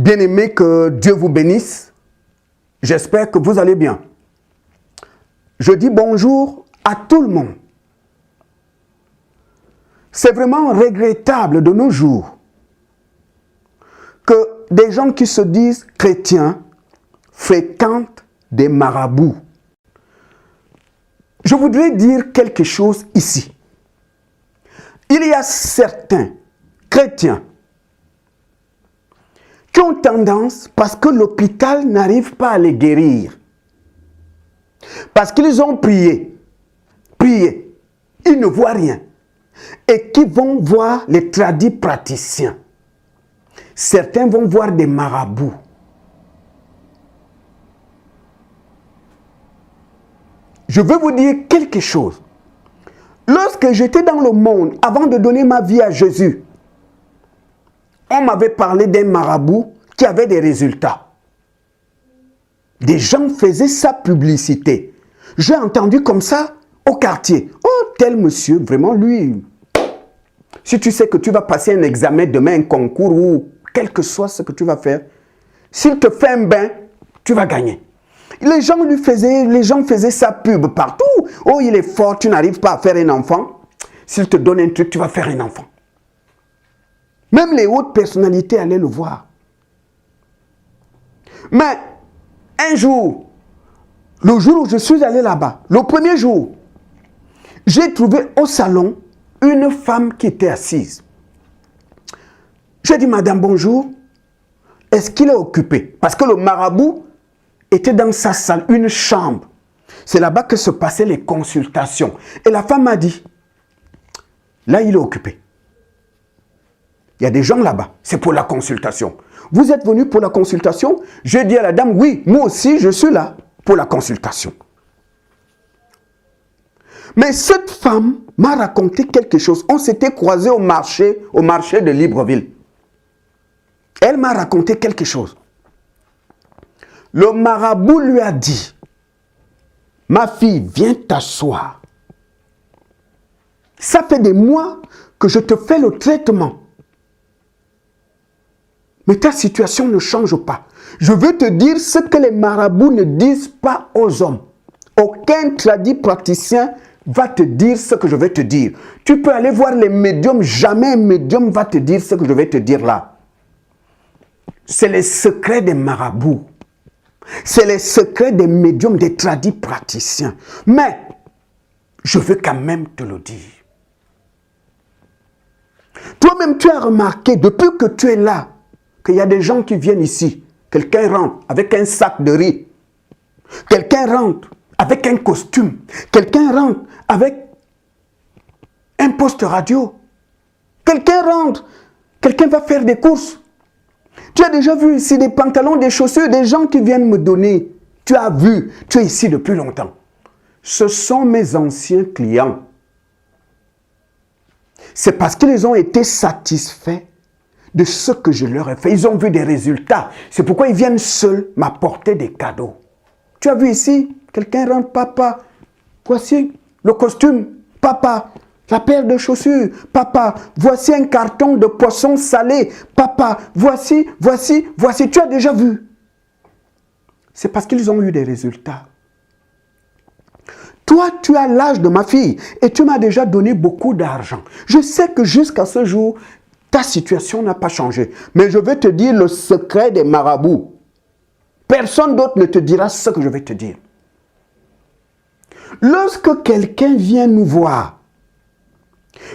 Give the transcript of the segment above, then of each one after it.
Bien-aimés, que Dieu vous bénisse. J'espère que vous allez bien. Je dis bonjour à tout le monde. C'est vraiment regrettable de nos jours que des gens qui se disent chrétiens fréquentent des marabouts. Je voudrais dire quelque chose ici. Il y a certains chrétiens qui ont tendance, parce que l'hôpital n'arrive pas à les guérir, parce qu'ils ont prié, ils ne voient rien, et qui vont voir les tradis praticiens. Certains vont voir des marabouts. Je veux vous dire quelque chose. Lorsque j'étais dans le monde, avant de donner ma vie à Jésus, on m'avait parlé d'un marabout qui avait des résultats. Des gens faisaient sa publicité. J'ai entendu comme ça au quartier. Oh, tel monsieur, vraiment lui. Si tu sais que tu vas passer un examen demain, un concours ou quel que soit ce que tu vas faire, s'il te fait un bain, tu vas gagner. Les gens faisaient sa pub partout. Oh, il est fort, tu n'arrives pas à faire un enfant. S'il te donne un truc, tu vas faire un enfant. Même les hautes personnalités allaient le voir. Mais un jour, le jour où je suis allé là-bas, le premier jour, j'ai trouvé au salon une femme qui était assise. J'ai dit, madame, bonjour, est-ce qu'il est occupé? Parce que le marabout était dans sa salle, une chambre. C'est là-bas que se passaient les consultations. Et la femme m'a dit, là, il est occupé. Il y a des gens là-bas, c'est pour la consultation. Vous êtes venu pour la consultation? J'ai dit à la dame, oui, moi aussi, je suis là pour la consultation. Mais cette femme m'a raconté quelque chose. On s'était croisés au marché de Libreville. Elle m'a raconté quelque chose. Le marabout lui a dit, ma fille, viens t'asseoir. Ça fait des mois que je te fais le traitement. Mais ta situation ne change pas. Je veux te dire ce que les marabouts ne disent pas aux hommes. Aucun tradit praticien va te dire ce que je vais te dire. Tu peux aller voir les médiums, jamais un médium va te dire ce que je vais te dire là. C'est les secrets des marabouts. C'est les secrets des médiums, des tradis praticiens. Mais, je veux quand même te le dire. Toi-même, tu as remarqué, depuis que tu es là, qu'il y a des gens qui viennent ici. Quelqu'un rentre avec un sac de riz. Quelqu'un rentre avec un costume. Quelqu'un rentre avec un poste radio. Quelqu'un rentre, quelqu'un va faire des courses. Tu as déjà vu ici des pantalons, des chaussures, des gens qui viennent me donner. Tu as vu, tu es ici depuis longtemps. Ce sont mes anciens clients. C'est parce qu'ils ont été satisfaits de ce que je leur ai fait. Ils ont vu des résultats. C'est pourquoi ils viennent seuls m'apporter des cadeaux. Tu as vu ici, quelqu'un rentre, papa, voici le costume, papa, la paire de chaussures, papa, voici un carton de poisson salé, papa, voici, tu as déjà vu. C'est parce qu'ils ont eu des résultats. Toi, tu as l'âge de ma fille et tu m'as déjà donné beaucoup d'argent. Je sais que jusqu'à ce jour, ta situation n'a pas changé. Mais je vais te dire le secret des marabouts. Personne d'autre ne te dira ce que je vais te dire. Lorsque quelqu'un vient nous voir,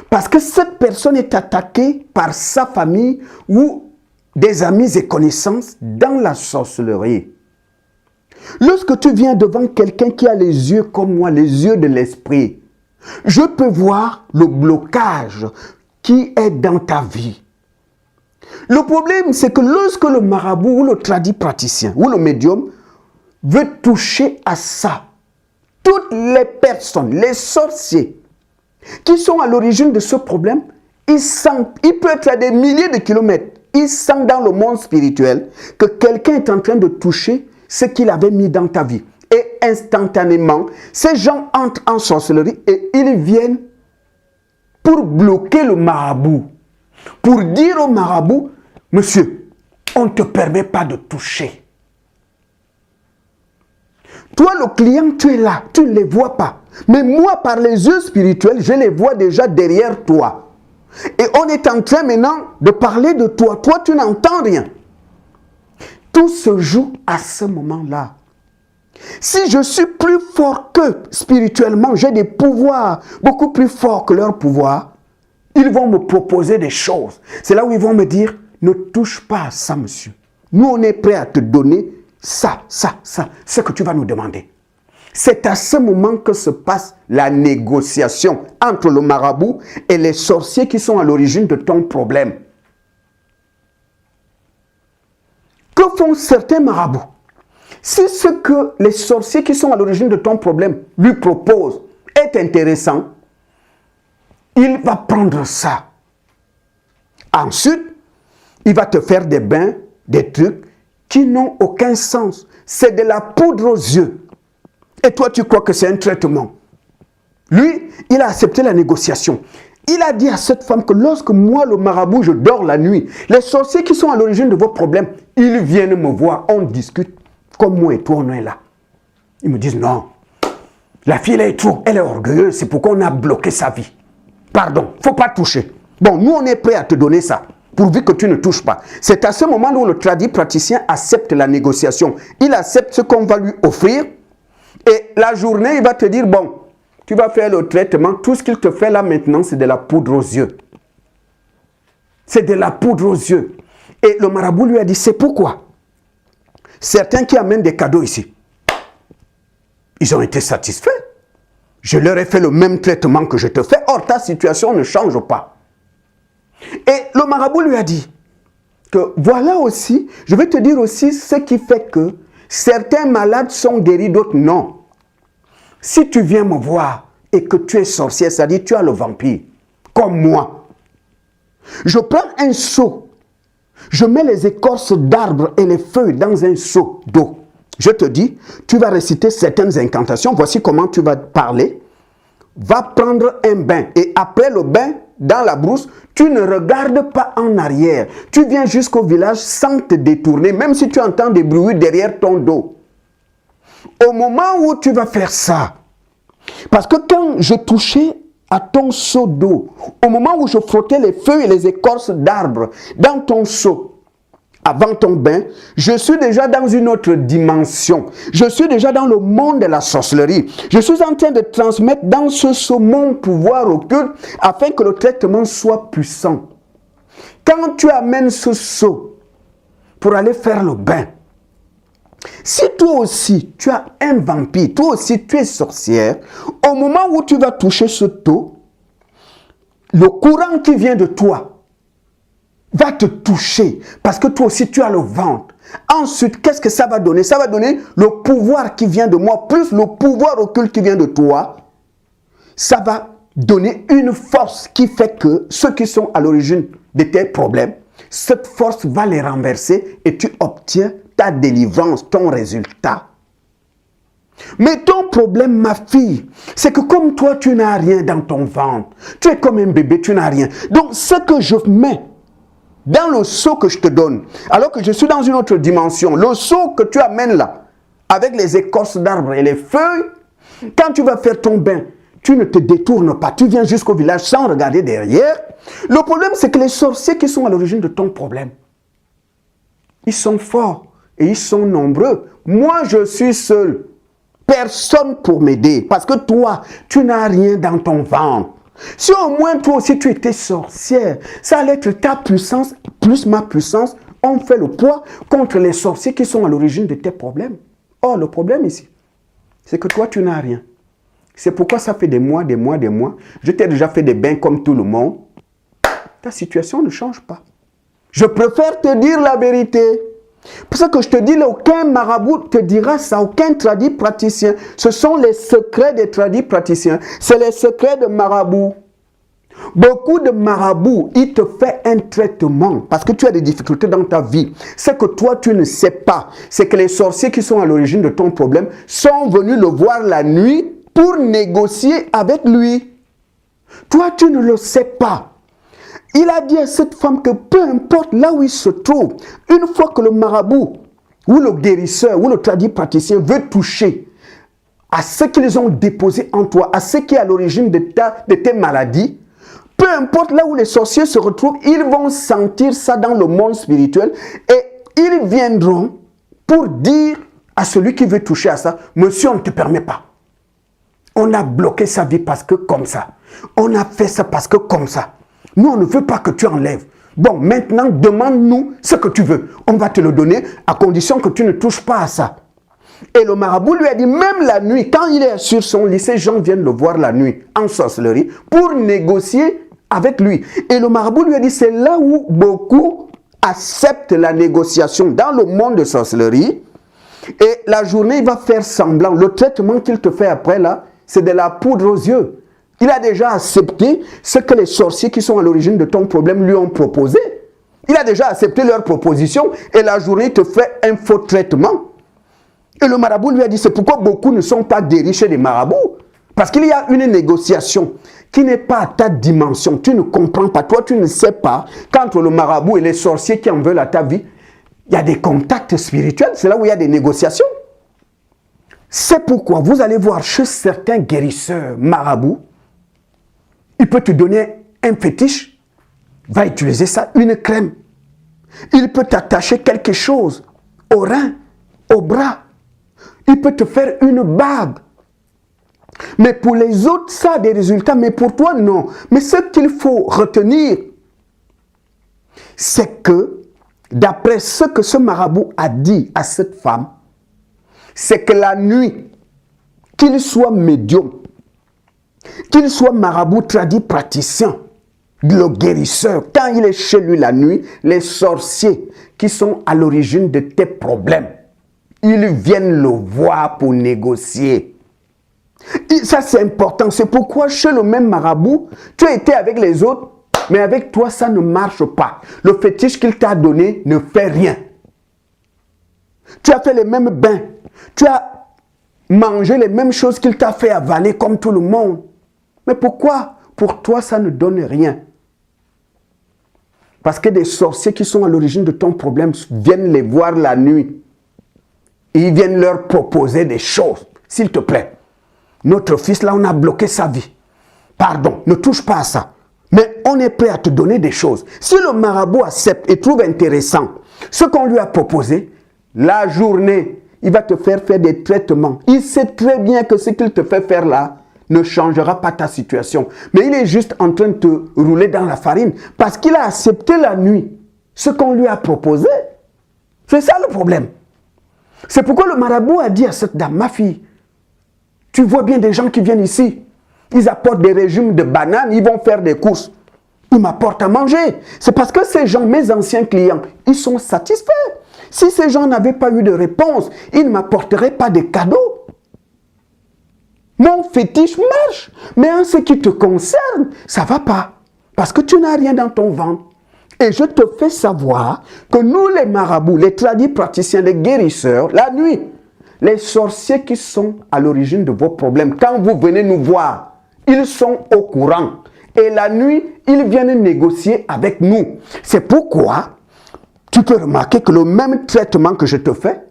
parce que cette personne est attaquée par sa famille ou des amis et connaissances dans la sorcellerie. Lorsque tu viens devant quelqu'un qui a les yeux comme moi, les yeux de l'esprit, je peux voir le blocage qui est dans ta vie. Le problème, c'est que lorsque le marabout ou le tradit praticien ou le médium veut toucher à ça, toutes les personnes, les sorciers qui sont à l'origine de ce problème, ils peuvent être à des milliers de kilomètres. Ils sentent dans le monde spirituel que quelqu'un est en train de toucher ce qu'il avait mis dans ta vie. Et instantanément, ces gens entrent en sorcellerie et ils viennent pour bloquer le marabout. Pour dire au marabout, monsieur, on ne te permet pas de toucher. Toi, le client, tu es là, tu ne les vois pas. Mais moi, par les yeux spirituels, je les vois déjà derrière toi. Et on est en train maintenant de parler de toi. Toi, tu n'entends rien. Tout se joue à ce moment-là. Si je suis plus fort qu'eux spirituellement, j'ai des pouvoirs beaucoup plus forts que leur pouvoir, ils vont me proposer des choses. C'est là où ils vont me dire, ne touche pas à ça, monsieur. Nous, on est prêt à te donner ça, ce que tu vas nous demander. C'est à ce moment que se passe la négociation entre le marabout et les sorciers qui sont à l'origine de ton problème. Que font certains marabouts? Si ce que les sorciers qui sont à l'origine de ton problème lui proposent est intéressant, il va prendre ça. Ensuite, il va te faire des bains, des trucs qui n'ont aucun sens. C'est de la poudre aux yeux. Et toi, tu crois que c'est un traitement. Lui, il a accepté la négociation. Il a dit à cette femme que lorsque moi, le marabout, je dors la nuit, les sorciers qui sont à l'origine de vos problèmes, ils viennent me voir, on discute, comme moi et toi, on est là. Ils me disent, non, la fille, elle est orgueilleuse, c'est pourquoi on a bloqué sa vie. Pardon, il ne faut pas toucher. Bon, nous, on est prêt à te donner ça, pourvu que tu ne touches pas. C'est à ce moment où le tradit praticien accepte la négociation. Il accepte ce qu'on va lui offrir, et la journée, il va te dire, bon, tu vas faire le traitement, tout ce qu'il te fait là maintenant, c'est de la poudre aux yeux. C'est de la poudre aux yeux. Et le marabout lui a dit, c'est pourquoi certains qui amènent des cadeaux ici, ils ont été satisfaits. Je leur ai fait le même traitement que je te fais, or ta situation ne change pas. Et le marabout lui a dit que voilà aussi, je vais te dire aussi ce qui fait que certains malades sont guéris, d'autres non. Si tu viens me voir et que tu es sorcière, c'est-à-dire tu as le vampire, comme moi, je prends un seau, je mets les écorces d'arbres et les feuilles dans un seau d'eau. Je te dis, tu vas réciter certaines incantations, voici comment tu vas parler. Va prendre un bain et après le bain, dans la brousse, tu ne regardes pas en arrière. Tu viens jusqu'au village sans te détourner, même si tu entends des bruits derrière ton dos. Au moment où tu vas faire ça, parce que quand je touchais à ton seau d'eau, au moment où je frottais les feuilles et les écorces d'arbres dans ton seau, avant ton bain, je suis déjà dans une autre dimension. Je suis déjà dans le monde de la sorcellerie. Je suis en train de transmettre dans ce seau mon pouvoir occulte afin que le traitement soit puissant. Quand tu amènes ce seau pour aller faire le bain, si toi aussi tu as un vampire, toi aussi tu es sorcière, au moment où tu vas toucher ce seau, le courant qui vient de toi va te toucher parce que toi aussi tu as le ventre. Ensuite, qu'est-ce que ça va donner? Ça va donner le pouvoir qui vient de moi, plus le pouvoir occulte qui vient de toi. Ça va donner une force qui fait que ceux qui sont à l'origine de tes problèmes, cette force va les renverser et tu obtiens ta délivrance, ton résultat. Mais ton problème, ma fille, c'est que comme toi, tu n'as rien dans ton ventre. Tu es comme un bébé, tu n'as rien. Donc, ce que je mets dans le seau que je te donne, alors que je suis dans une autre dimension, le seau que tu amènes là, avec les écorces d'arbres et les feuilles, quand tu vas faire ton bain, tu ne te détournes pas, tu viens jusqu'au village sans regarder derrière. Le problème, c'est que les sorciers qui sont à l'origine de ton problème, ils sont forts et ils sont nombreux. Moi, je suis seul. Personne pour m'aider, parce que toi, tu n'as rien dans ton ventre. Si au moins toi aussi tu étais sorcière, ça allait être ta puissance plus ma puissance. On fait le poids contre les sorciers qui sont à l'origine de tes problèmes. Or, le problème ici, c'est que toi tu n'as rien. C'est pourquoi ça fait des mois, je t'ai déjà fait des bains comme tout le monde. Ta situation ne change pas. Je préfère te dire la vérité. Pour ça que je te dis, aucun marabout te dira ça, aucun tradit praticien. Ce sont les secrets des tradis praticiens. C'est les secrets de marabouts. Beaucoup de marabouts, ils te font un traitement parce que tu as des difficultés dans ta vie. Ce que toi, tu ne sais pas, c'est que les sorciers qui sont à l'origine de ton problème sont venus le voir la nuit pour négocier avec lui. Toi, tu ne le sais pas. il a dit à cette femme que peu importe là où il se trouve, une fois que le marabout, ou le guérisseur, ou le praticien veut toucher à ce qu'ils ont déposé en toi, à ce qui est à l'origine de tes maladies, peu importe là où les sorciers se retrouvent, ils vont sentir ça dans le monde spirituel et ils viendront pour dire à celui qui veut toucher à ça, monsieur, on ne te permet pas. On a bloqué sa vie parce que comme ça. On a fait ça parce que comme ça. Nous, on ne veut pas que tu enlèves. Bon, maintenant, demande-nous ce que tu veux. On va te le donner à condition que tu ne touches pas à ça. Et le marabout lui a dit, même la nuit, quand il est sur son lit, ces gens viennent le voir la nuit en sorcellerie pour négocier avec lui. Et le marabout lui a dit, c'est là où beaucoup acceptent la négociation dans le monde de sorcellerie. Et la journée, il va faire semblant. Le traitement qu'il te fait après là, c'est de la poudre aux yeux. Il a déjà accepté ce que les sorciers qui sont à l'origine de ton problème lui ont proposé. Il a déjà accepté leur proposition et la journée, il te fait un faux traitement. Et le marabout lui a dit, c'est pourquoi beaucoup ne sont pas guéris chez les marabouts. Parce qu'il y a une négociation qui n'est pas à ta dimension. Tu ne comprends pas, toi tu ne sais pas. Qu'entre le marabout et les sorciers qui en veulent à ta vie, il y a des contacts spirituels, c'est là où il y a des négociations. C'est pourquoi vous allez voir chez certains guérisseurs marabouts, il peut te donner un fétiche, va utiliser ça, une crème. Il peut t'attacher quelque chose au rein, au bras. Il peut te faire une bague. Mais pour les autres, ça a des résultats, mais pour toi, non. Mais ce qu'il faut retenir, c'est que, d'après ce que ce marabout a dit à cette femme, c'est que la nuit, qu'il soit médium, qu'il soit marabout tradit praticien, le guérisseur, quand il est chez lui la nuit, les sorciers qui sont à l'origine de tes problèmes, ils viennent le voir pour négocier. Et ça c'est important, c'est pourquoi chez le même marabout, tu as été avec les autres, mais avec toi ça ne marche pas. Le fétiche qu'il t'a donné ne fait rien. Tu as fait les mêmes bains, tu as mangé les mêmes choses qu'il t'a fait avaler comme tout le monde. Mais pourquoi pour toi ça ne donne rien? Parce que des sorciers qui sont à l'origine de ton problème viennent les voir la nuit. Et ils viennent leur proposer des choses. S'il te plaît, notre fils là on a bloqué sa vie. Pardon, ne touche pas à ça. Mais on est prêt à te donner des choses. Si le marabout accepte et trouve intéressant ce qu'on lui a proposé, la journée, il va te faire des traitements. Il sait très bien que ce qu'il te fait faire là ne changera pas ta situation. Mais il est juste en train de te rouler dans la farine parce qu'il a accepté la nuit ce qu'on lui a proposé. C'est ça le problème. C'est pourquoi le marabout a dit à cette dame, ma fille, tu vois bien des gens qui viennent ici, ils apportent des régimes de bananes, ils vont faire des courses. Ils m'apportent à manger. C'est parce que ces gens, mes anciens clients, ils sont satisfaits. Si ces gens n'avaient pas eu de réponse, ils ne m'apporteraient pas de cadeaux. Mon fétiche marche, mais en ce qui te concerne, ça ne va pas. Parce que tu n'as rien dans ton ventre. Et je te fais savoir que nous, les marabouts, les tradis praticiens, les guérisseurs, la nuit, les sorciers qui sont à l'origine de vos problèmes, quand vous venez nous voir, ils sont au courant. Et la nuit, ils viennent négocier avec nous. C'est pourquoi tu peux remarquer que le même traitement que je te fais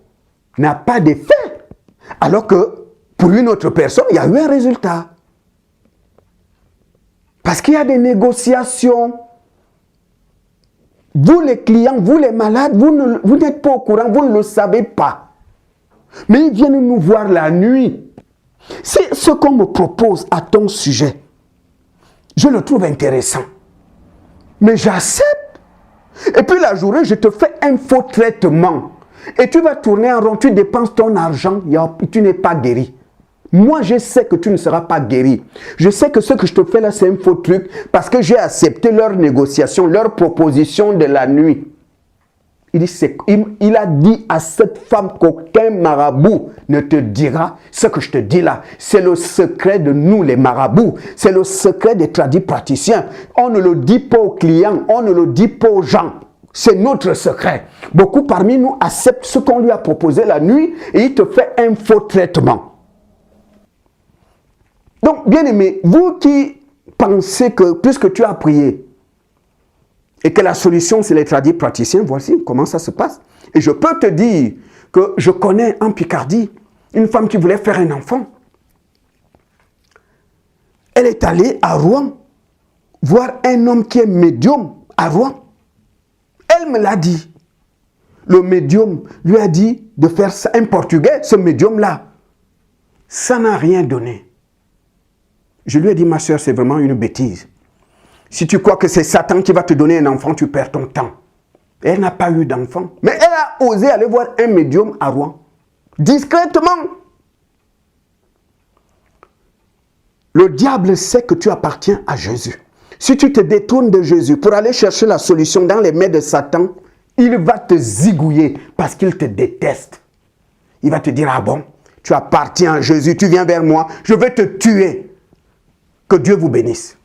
n'a pas d'effet. Alors que pour une autre personne, il y a eu un résultat. Parce qu'il y a des négociations. Vous les clients, vous les malades, vous n'êtes pas au courant, vous ne le savez pas. Mais ils viennent nous voir la nuit. C'est ce qu'on me propose à ton sujet. Je le trouve intéressant. Mais j'accepte. Et puis la journée, je te fais un faux traitement. Et tu vas tourner en rond, tu dépenses ton argent, tu n'es pas guéri. Moi, je sais que tu ne seras pas guéri. Je sais que ce que je te fais là, c'est un faux truc parce que j'ai accepté leur négociation, leur proposition de la nuit. Il a dit à cette femme qu'aucun marabout ne te dira ce que je te dis là. C'est le secret de nous, les marabouts. C'est le secret des tradis praticiens. On ne le dit pas aux clients, on ne le dit pas aux gens. C'est notre secret. Beaucoup parmi nous acceptent ce qu'on lui a proposé la nuit et il te fait un faux traitement. Donc, bien aimé, vous qui pensez que puisque tu as prié, et que la solution, c'est les tradipraticiens, voici comment ça se passe. Et je peux te dire que je connais en Picardie une femme qui voulait faire un enfant. Elle est allée à Rouen voir un homme qui est médium à Rouen. Elle me l'a dit. Le médium lui a dit de faire ça. Un Portugais, ce médium-là, ça n'a rien donné. Je lui ai dit, ma soeur, c'est vraiment une bêtise. Si tu crois que c'est Satan qui va te donner un enfant, tu perds ton temps. Elle n'a pas eu d'enfant. Mais elle a osé aller voir un médium à Rouen. Discrètement. Le diable sait que tu appartiens à Jésus. Si tu te détournes de Jésus pour aller chercher la solution dans les mains de Satan, il va te zigouiller parce qu'il te déteste. Il va te dire, ah bon, tu appartiens à Jésus, tu viens vers moi, je vais te tuer. Que Dieu vous bénisse.